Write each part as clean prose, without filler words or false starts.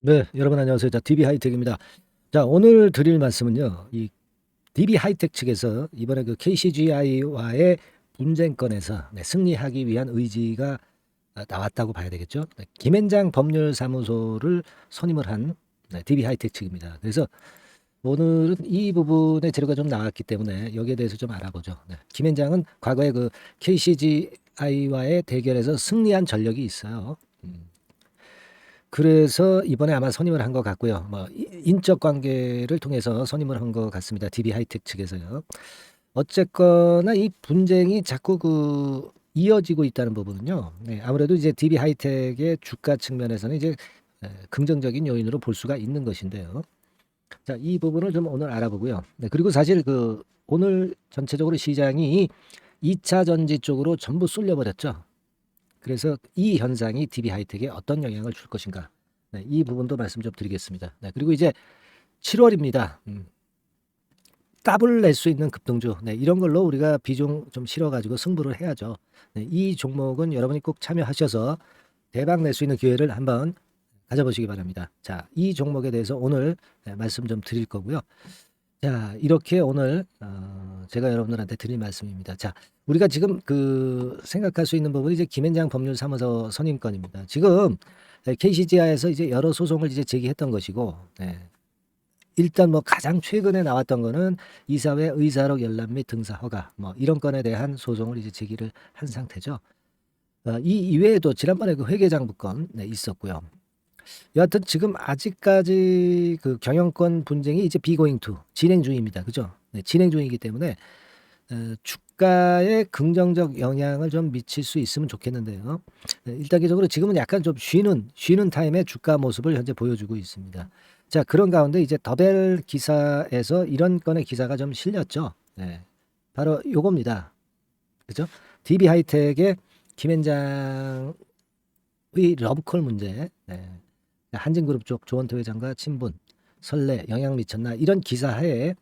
네, 여러분 안녕하세요. 자, DB 하이텍입니다. 자, 오늘 드릴 말씀은요. 이 DB 하이텍 측에서 이번에 그 KCGI와의 분쟁권에서 승리하기 위한 의지가 나왔다고 봐야 되겠죠. 네, 김앤장 법률사무소를 선임을 한 DB 하이텍 측입니다. 그래서 오늘은 이 부분의 재료가 좀 나왔기 때문에 여기에 대해서 좀 알아보죠. 네, 김앤장은 과거에 그 KCGI와의 대결에서 승리한 전력이 있어요. 그래서 이번에 아마 선임을 한 것 같고요. 뭐 인적 관계를 통해서 선임을 한 것 같습니다. DB 하이텍 측에서요. 어쨌거나 이 분쟁이 자꾸 이어지고 있다는 부분은요. 네, 아무래도 이제 DB 하이텍의 주가 측면에서는 이제 긍정적인 요인으로 볼 수가 있는 것인데요. 자, 이 부분을 좀 오늘 알아보고요. 네, 그리고 사실 오늘 전체적으로 시장이 2차 전지 쪽으로 전부 쏠려버렸죠. 그래서 이 현상이 DB 하이텍에 어떤 영향을 줄 것인가. 네, 이 부분도 말씀 좀 드리겠습니다. 네, 그리고 이제 7월입니다. 더블 낼 수 있는 급등주. 네, 이런 걸로 우리가 비중 좀 실어가지고 승부를 해야죠. 네, 이 종목은 여러분이 꼭 참여하셔서 대박 낼 수 있는 기회를 한번 가져보시기 바랍니다. 자, 이 종목에 대해서 오늘 말씀 좀 드릴 거고요. 자, 이렇게 오늘 제가 여러분들한테 드릴 말씀입니다. 자, 우리가 지금 생각할 수 있는 부분이 이제 김앤장 법률사무소 선임권입니다. 지금 KCGI에서 이제 여러 소송을 이제 제기했던 것이고, 네. 일단 뭐 가장 최근에 나왔던 거는 이사회 의사록 열람 및 등사 허가 뭐 이런 건에 대한 소송을 이제 제기를 한 상태죠. 이 이외에도 지난번에 그 회계장부권 있었고요. 여하튼 지금 아직까지 그 경영권 분쟁이 이제 비고잉 투 진행 중입니다. 그죠? 네, 진행 중이기 때문에 주가에 긍정적 영향을 좀 미칠 수 있으면 좋겠는데요. 네, 일단적으로 지금은 약간 좀 쉬는 타임의 주가 모습을 현재 보여주고 있습니다. 자, 그런 가운데 이제 더벨 기사에서 이런 건의 기사가 좀 실렸죠. 네, 바로 요겁니다. 그죠? DB 하이텍의 김앤장의 러브콜 문제. 네. 한진그룹 쪽 조원태 회장과 친분, 선례, 영향 미쳤나 이런 기사하에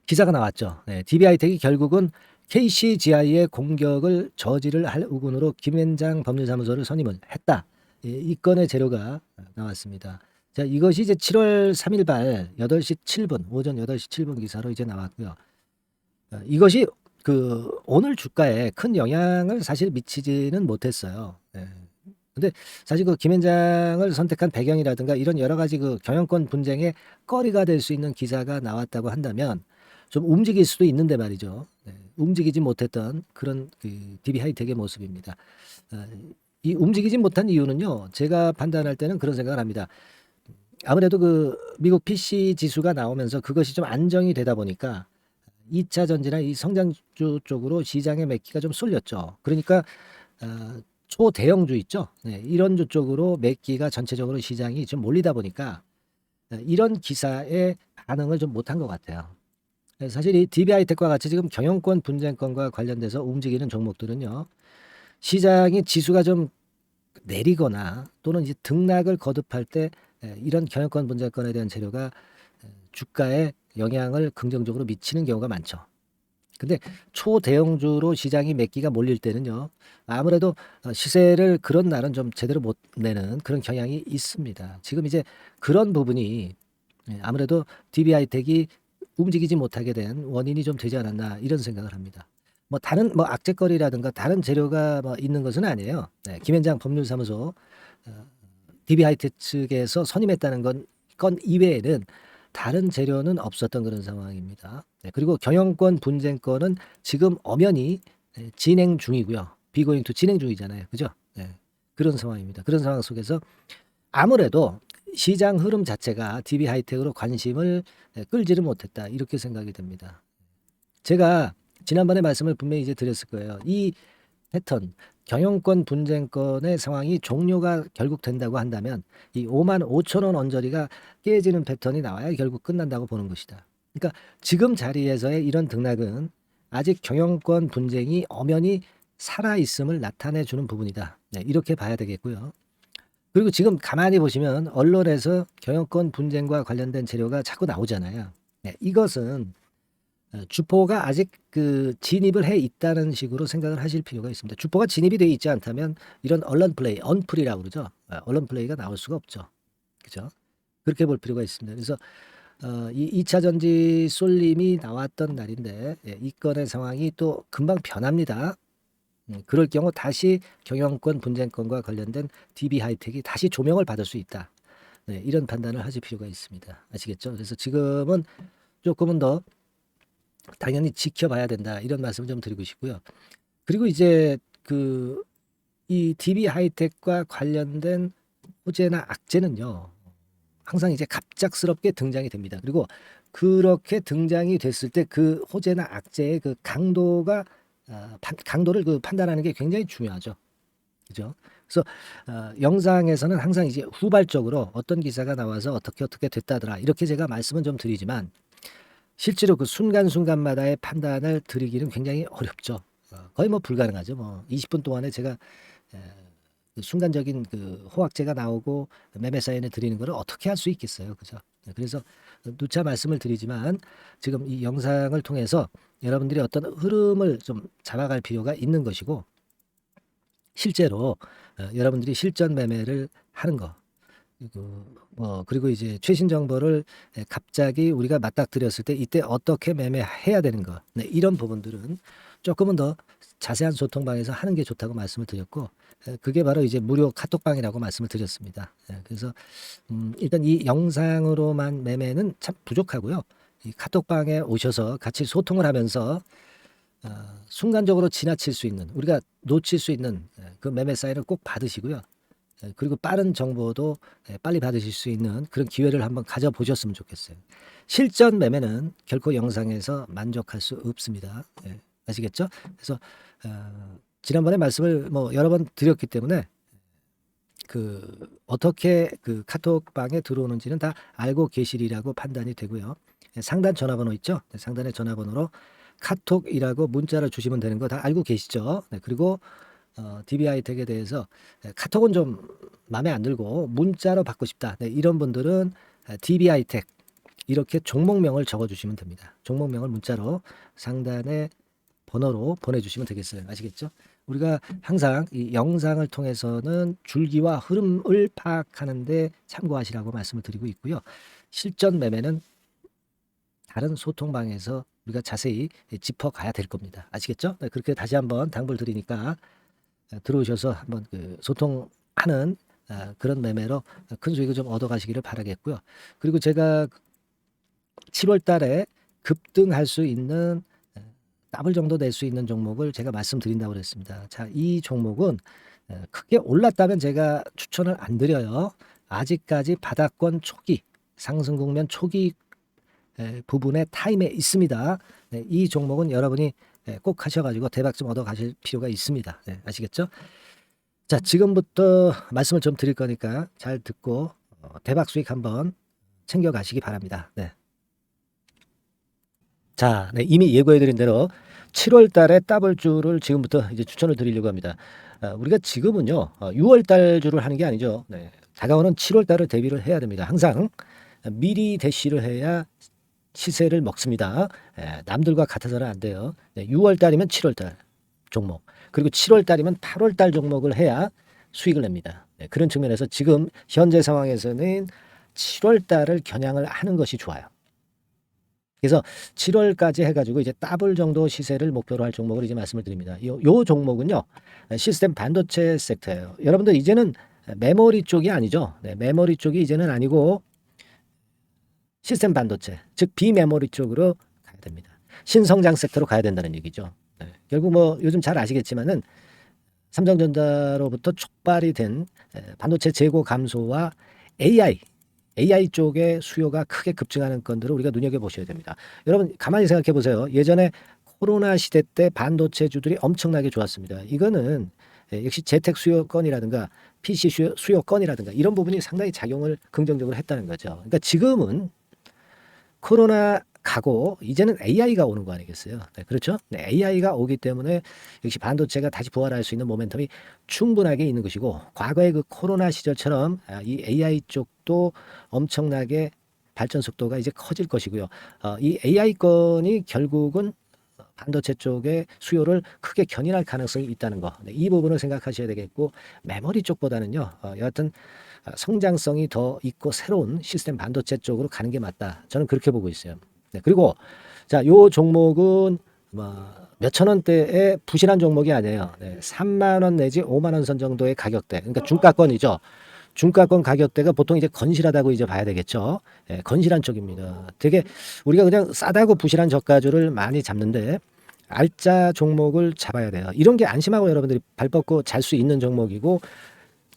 기사가 나왔죠. 네, DB 하이텍이 결국은 KCGI의 공격을 저지를 할 우군으로 김앤장 법률사무소를 선임을 했다. 이 건의 재료가 나왔습니다. 자, 이것이 이제 7월 3일 발 8시 7분, 오전 8시 7분 기사로 이제 나왔고요. 이것이 오늘 주가에 큰 영향을 사실 미치지는 못했어요. 네. 근데 사실 김앤장을 선택한 배경이라든가 이런 여러 가지 경영권 분쟁의 거리가 될 수 있는 기사가 나왔다고 한다면 좀 움직일 수도 있는데 말이죠. 네, 움직이지 못했던 그런 DB 하이텍의 모습입니다. 어, 이 움직이지 못한 이유는요. 제가 판단할 때는 그런 생각을 합니다. 아무래도 미국 PC 지수가 나오면서 그것이 좀 안정이 되다 보니까 2차 전지나 이 성장주 쪽으로 시장의 매기가 좀 쏠렸죠. 그러니까 초대형주 있죠. 네, 이런 주 쪽으로 매기가 전체적으로 시장이 좀 몰리다 보니까 이런 기사에 반응을 좀 못한 것 같아요. 사실 이 DB 하이텍과 같이 지금 경영권 분쟁권과 관련돼서 움직이는 종목들은요. 시장이 지수가 좀 내리거나 또는 이제 등락을 거듭할 때 이런 경영권 분쟁권에 대한 재료가 주가에 영향을 긍정적으로 미치는 경우가 많죠. 근데 초대형주로 시장이 몇 기가 몰릴 때는요. 아무래도 시세를 그런 날은 좀 제대로 못 내는 그런 경향이 있습니다. 지금 이제 그런 부분이 아무래도 DB 하이텍이 움직이지 못하게 된 원인이 좀 되지 않았나 이런 생각을 합니다. 뭐 다른 뭐 악재거리라든가 다른 재료가 뭐 있는 것은 아니에요. 네, 김현장 법률사무소 DB 하이텍 측에서 선임했다는 건 이외에는 다른 재료는 없었던 그런 상황입니다. 네, 그리고 경영권 분쟁권은 지금 엄연히 진행 중이고요. 비고잉 투 진행 중이잖아요. 그죠? 네, 그런 상황입니다. 그런 상황 속에서 아무래도 시장 흐름 자체가 DB 하이텍으로 관심을 끌지를 못했다. 이렇게 생각이 됩니다. 제가 지난번에 말씀을 분명히 이제 드렸을 거예요. 이 패턴, 경영권 분쟁권의 상황이 종료가 결국 된다고 한다면 이 5만 5천 원 언저리가 깨지는 패턴이 나와야 결국 끝난다고 보는 것이다. 그러니까 지금 자리에서의 이런 등락은 아직 경영권 분쟁이 엄연히 살아있음을 나타내 주는 부분이다. 네, 이렇게 봐야 되겠고요. 그리고 지금 가만히 보시면 언론에서 경영권 분쟁과 관련된 재료가 자꾸 나오잖아요. 네, 이것은 주포가 아직 진입을 해 있다는 식으로 생각을 하실 필요가 있습니다. 주포가 진입이 되어 있지 않다면 이런 언론 플레이, 언플이라고 그러죠. 언론 플레이가 나올 수가 없죠. 그죠? 그렇게 볼 필요가 있습니다. 그래서 이 2차 전지 쏠림이 나왔던 날인데 이 건의 상황이 또 금방 변합니다. 그럴 경우 다시 경영권 분쟁권과 관련된 DB 하이텍이 다시 조명을 받을 수 있다. 네, 이런 판단을 하실 필요가 있습니다. 아시겠죠? 그래서 지금은 조금은 더 당연히 지켜봐야 된다. 이런 말씀을 좀 드리고 싶고요. 그리고 이제 이 DB 하이텍과 관련된 호재나 악재는요. 항상 이제 갑작스럽게 등장이 됩니다. 그리고 그렇게 등장이 됐을 때 그 호재나 악재의 그 강도를 판단하는 게 굉장히 중요하죠. 그죠? 그래서 영상에서는 항상 이제 후발적으로 어떤 기사가 나와서 어떻게 됐다더라 이렇게 제가 말씀은 좀 드리지만 실제로 그 순간순간마다의 판단을 드리기는 굉장히 어렵죠. 거의 뭐 불가능하죠. 뭐 20분 동안에 제가 그 순간적인 그 호황제가 나오고 매매 사인을 드리는 것을 어떻게 할 수 있겠어요. 그죠? 그래서 누차 말씀을 드리지만 지금 이 영상을 통해서 여러분들이 어떤 흐름을 좀 잡아갈 필요가 있는 것이고 실제로 여러분들이 실전 매매를 하는 거 그리고 이제 최신 정보를 갑자기 우리가 맞닥뜨렸을 때 이때 어떻게 매매해야 되는 거 이런 부분들은 조금은 더 자세한 소통방에서 하는 게 좋다고 말씀을 드렸고 그게 바로 이제 무료 카톡방이라고 말씀을 드렸습니다. 그래서 일단 이 영상으로만 매매는 참 부족하고요. 이 카톡방에 오셔서 같이 소통을 하면서 순간적으로 지나칠 수 있는 우리가 놓칠 수 있는 그 매매 사인을 꼭 받으시고요. 그리고 빠른 정보도 빨리 받으실 수 있는 그런 기회를 한번 가져보셨으면 좋겠어요. 실전 매매는 결코 영상에서 만족할 수 없습니다. 아시겠죠? 그래서 지난번에 말씀을 뭐 여러 번 드렸기 때문에 어떻게 그 카톡방에 들어오는지는 다 알고 계시리라고 판단이 되고요. 상단 전화번호 있죠? 상단의 전화번호로 카톡이라고 문자를 주시면 되는 거 다 알고 계시죠? 그리고 DB 하이텍에 대해서 카톡은 좀 마음에 안 들고 문자로 받고 싶다. 이런 분들은 DB 하이텍 이렇게 종목명을 적어주시면 됩니다. 종목명을 문자로 상단에 번호로 보내주시면 되겠어요. 아시겠죠? 우리가 항상 이 영상을 통해서는 줄기와 흐름을 파악하는데 참고하시라고 말씀을 드리고 있고요. 실전 매매는 다른 소통방에서 우리가 자세히 짚어가야 될 겁니다. 아시겠죠? 그렇게 다시 한번 당부를 드리니까 들어오셔서 한번 소통하는 그런 매매로 큰 수익을 좀 얻어가시기를 바라겠고요. 그리고 제가 7월 달에 급등할 수 있는 더블 정도 낼 수 있는 종목을 제가 말씀드린다고 그랬습니다. 자, 이 종목은 크게 올랐다면 제가 추천을 안 드려요. 아직까지 바닥권 초기, 상승 국면 초기 부분에 타임에 있습니다. 이 종목은 여러분이 꼭 하셔가지고 대박 좀 얻어 가실 필요가 있습니다. 아시겠죠? 자, 지금부터 말씀을 좀 드릴 거니까 잘 듣고 대박 수익 한번 챙겨 가시기 바랍니다. 자, 이미 예고해드린 대로 7월 달에 더블주를 지금부터 이제 추천을 드리려고 합니다. 우리가 지금은요, 6월 달 주를 하는 게 아니죠. 다가오는 7월 달을 대비를 해야 됩니다. 항상 미리 대시를 해야 시세를 먹습니다. 남들과 같아서는 안 돼요. 6월 달이면 7월 달 종목, 그리고 7월 달이면 8월 달 종목을 해야 수익을 냅니다. 그런 측면에서 지금 현재 상황에서는 7월 달을 겨냥을 하는 것이 좋아요. 그래서 7월까지 해가지고 이제 더블 정도 시세를 목표로 할 종목을 이제 말씀을 드립니다. 요 종목은요, 시스템 반도체 섹터예요. 여러분들 이제는 메모리 쪽이 아니죠. 메모리 쪽이 이제는 아니고 시스템 반도체, 즉 비메모리 쪽으로 가야 됩니다. 신성장 섹터로 가야 된다는 얘기죠. 결국 뭐 요즘 잘 아시겠지만은 삼성전자로부터 촉발이 된 반도체 재고 감소와 AI 쪽의 수요가 크게 급증하는 건들을 우리가 눈여겨보셔야 됩니다. 여러분 가만히 생각해 보세요. 예전에 코로나 시대 때 반도체주들이 엄청나게 좋았습니다. 이거는 역시 재택 수요건이라든가 PC 수요건이라든가 이런 부분이 상당히 작용을 긍정적으로 했다는 거죠. 그러니까 지금은 코로나 가고 이제는 AI가 오는 거 아니겠어요? 그렇죠? AI가 오기 때문에 역시 반도체가 다시 부활할 수 있는 모멘텀이 충분하게 있는 것이고, 과거의 그 코로나 시절처럼 이 AI 쪽도 엄청나게 발전 속도가 이제 커질 것이고요. 이 AI 건이 결국은 반도체 쪽의 수요를 크게 견인할 가능성이 있다는 거. 네, 이 부분을 생각하셔야 되겠고 메모리 쪽보다는요. 여하튼 성장성이 더 있고 새로운 시스템 반도체 쪽으로 가는 게 맞다. 저는 그렇게 보고 있어요. 네, 그리고 자, 요 종목은 몇천 원대의 부실한 종목이 아니에요. 네, 3만 원 내지 5만 원 선 정도의 가격대. 그러니까 중가권이죠. 중가권 가격대가 보통 이제 건실하다고 이제 봐야 되겠죠. 예, 건실한 쪽입니다. 되게 우리가 그냥 싸다고 부실한 저가주를 많이 잡는데 알짜 종목을 잡아야 돼요. 이런 게 안심하고 여러분들이 발 뻗고 잘 수 있는 종목이고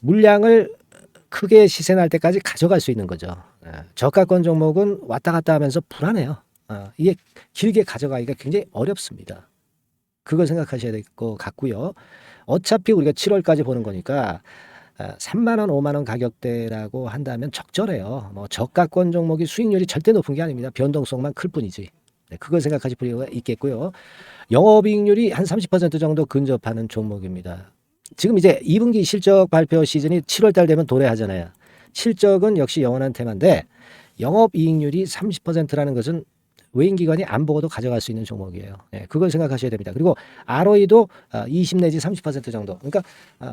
물량을 크게 시세 날 때까지 가져갈 수 있는 거죠. 예, 저가권 종목은 왔다 갔다 하면서 불안해요. 이게 길게 가져가기가 굉장히 어렵습니다. 그걸 생각하셔야 될 것 같고요. 어차피 우리가 7월까지 보는 거니까 3만 원, 5만 원 가격대라고 한다면 적절해요. 뭐 저가권 종목이 수익률이 절대 높은 게 아닙니다. 변동성만 클 뿐이지. 네, 그걸 생각하실 필요가 있겠고요. 영업이익률이 한 30% 정도 근접하는 종목입니다. 지금 이제 2분기 실적 발표 시즌이 7월 달 되면 도래하잖아요. 실적은 역시 영원한 테마인데 영업이익률이 30%라는 것은 외인기관이 안 보고도 가져갈 수 있는 종목이에요. 네, 그걸 생각하셔야 됩니다. 그리고 ROE도 20 내지 30% 정도. 그러니까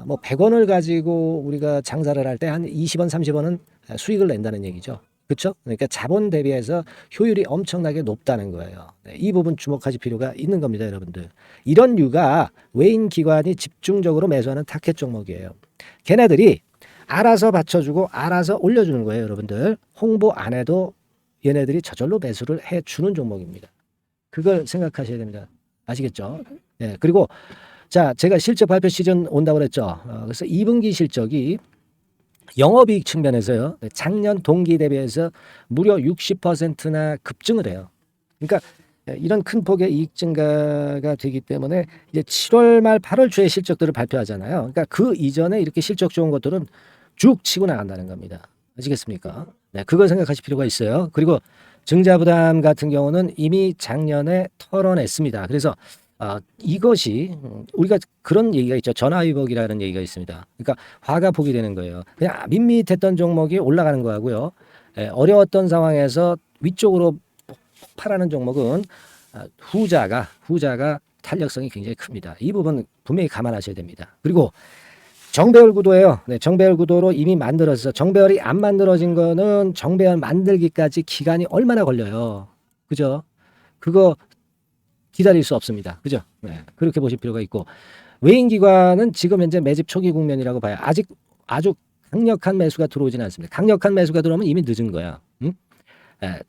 뭐 100원을 가지고 우리가 장사를 할 때 한 20원, 30원은 수익을 낸다는 얘기죠. 그렇죠? 그러니까 자본 대비해서 효율이 엄청나게 높다는 거예요. 네, 이 부분 주목하실 필요가 있는 겁니다, 여러분들. 이런 류가 외인 기관이 집중적으로 매수하는 타켓 종목이에요. 걔네들이 알아서 받쳐주고 알아서 올려주는 거예요, 여러분들. 홍보 안 해도 얘네들이 저절로 매수를 해주는 종목입니다. 그걸 생각하셔야 됩니다. 아시겠죠? 예, 그리고 자, 제가 실적 발표 시즌 온다고 그랬죠. 그래서 2분기 실적이 영업이익 측면에서요. 작년 동기 대비해서 무려 60%나 급증을 해요. 그러니까 이런 큰 폭의 이익 증가가 되기 때문에 이제 7월 말 8월 초에 실적들을 발표하잖아요. 그러니까 그 이전에 이렇게 실적 좋은 것들은 쭉 치고 나간다는 겁니다. 아시겠습니까? 네, 그걸 생각하실 필요가 있어요. 그리고 증자부담 같은 경우는 이미 작년에 털어냈습니다. 그래서 이것이 우리가 그런 얘기가 있죠. 전화위복이라는 얘기가 있습니다. 그러니까 화가 복이 되는 거예요. 그냥 밋밋했던 종목이 올라가는 거하고요. 어려웠던 상황에서 위쪽으로 폭발하는 종목은 후자가 탄력성이 굉장히 큽니다. 이 부분 분명히 감안하셔야 됩니다. 그리고 정배열 구도예요. 네, 정배열 구도로 이미 만들어서 정배열이 안 만들어진 거는 정배열 만들기까지 기간이 얼마나 걸려요. 그죠? 그거 기다릴 수 없습니다. 그죠? 네, 그렇게 보실 필요가 있고 외인기관은 지금 현재 매집 초기 국면이라고 봐요. 아직 아주 강력한 매수가 들어오지는 않습니다. 강력한 매수가 들어오면 이미 늦은 거야. 응?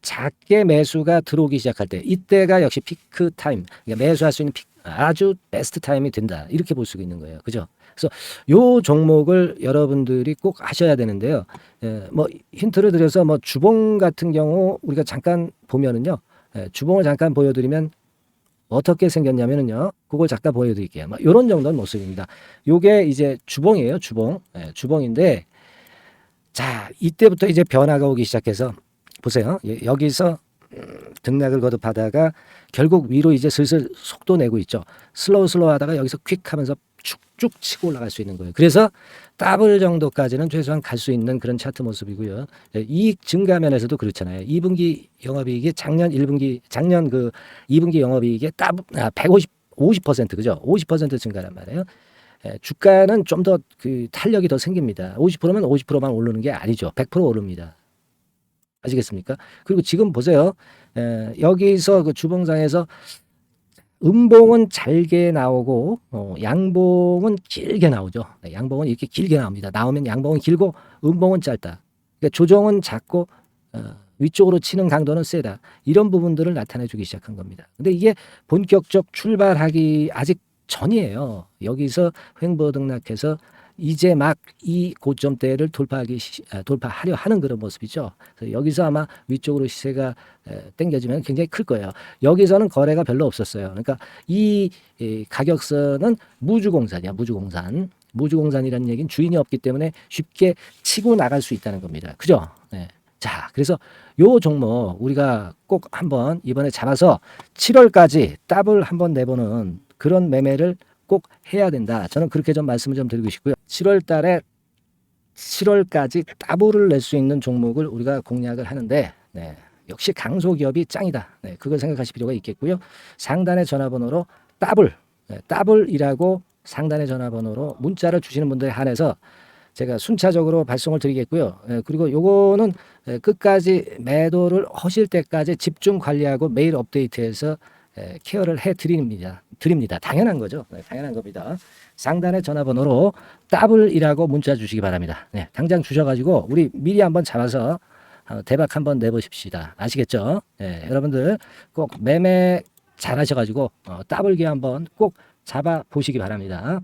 작게 매수가 들어오기 시작할 때 이때가 역시 피크 타임, 그러니까 매수할 수 있는 아주 베스트 타임이 된다. 이렇게 볼 수 있는 거예요. 그죠? 그래서 요 종목을 여러분들이 꼭 하셔야 되는데요. 뭐 힌트를 드려서 뭐 주봉 같은 경우 우리가 잠깐 보면은요. 주봉을 잠깐 보여드리면 어떻게 생겼냐면은요. 그걸 잠깐 보여드릴게요. 뭐 이런 정도는 모습입니다. 요게 이제 주봉이에요. 주봉. 주봉인데 자 이때부터 이제 변화가 오기 시작해서 보세요. 여기서 등락을 거듭하다가 결국 위로 이제 슬슬 속도 내고 있죠. 슬로우 하다가 여기서 퀵 하면서 쭉쭉 치고 올라갈 수 있는 거예요. 그래서 더블 정도까지는 최소한 갈 수 있는 그런 차트 모습이고요. 이익 증가 면에서도 그렇잖아요. 2분기 영업이익이 작년 그 2분기 영업이익의 50% 그죠? 50% 증가란 말이에요. 주가는 좀 더 그 탄력이 더 생깁니다. 50%면 50%만 오르는 게 아니죠. 100% 오릅니다. 아시겠습니까? 그리고 지금 보세요. 여기서 그 주봉상에서 음봉은 잘게 나오고 양봉은 길게 나오죠. 양봉은 이렇게 길게 나옵니다. 나오면 양봉은 길고 음봉은 짧다. 그러니까 조정은 작고 위쪽으로 치는 강도는 세다. 이런 부분들을 나타내 주기 시작한 겁니다. 근데 이게 본격적 출발하기 아직 전이에요. 여기서 횡보 등락해서 이제 막 이 고점대를 돌파하려 하는 그런 모습이죠. 그래서 여기서 아마 위쪽으로 시세가 당겨지면 굉장히 클 거예요. 여기서는 거래가 별로 없었어요. 그러니까 이 가격선은 무주공산이야. 무주공산이라는 얘기는 주인이 없기 때문에 쉽게 치고 나갈 수 있다는 겁니다. 그죠? 네. 자, 그래서 요 종목 우리가 꼭 한번 이번에 잡아서 7월까지 더블 한번 내보는 그런 매매를 꼭 해야 된다. 저는 그렇게 좀 말씀을 좀 드리고 싶고요. 7월 달에 7월까지 더블을 낼 수 있는 종목을 우리가 공략을 하는데 역시 강소기업이 짱이다. 네, 그걸 생각하실 필요가 있겠고요. 상단의 전화번호로 따블이라고 상단의 전화번호로 문자를 주시는 분들에 한해서 제가 순차적으로 발송을 드리겠고요. 그리고 요거는 끝까지 매도를 하실 때까지 집중 관리하고 매일 업데이트해서 케어를 해 드립니다. 당연한 거죠. 네, 당연한 겁니다. 상단의 전화번호로 따블이라고 문자 주시기 바랍니다. 네, 당장 주셔가지고 우리 미리 한번 잡아서 대박 한번 내보십시다. 아시겠죠? 네, 여러분들 꼭 매매 잘하셔가지고 따블기 한번 꼭 잡아 보시기 바랍니다.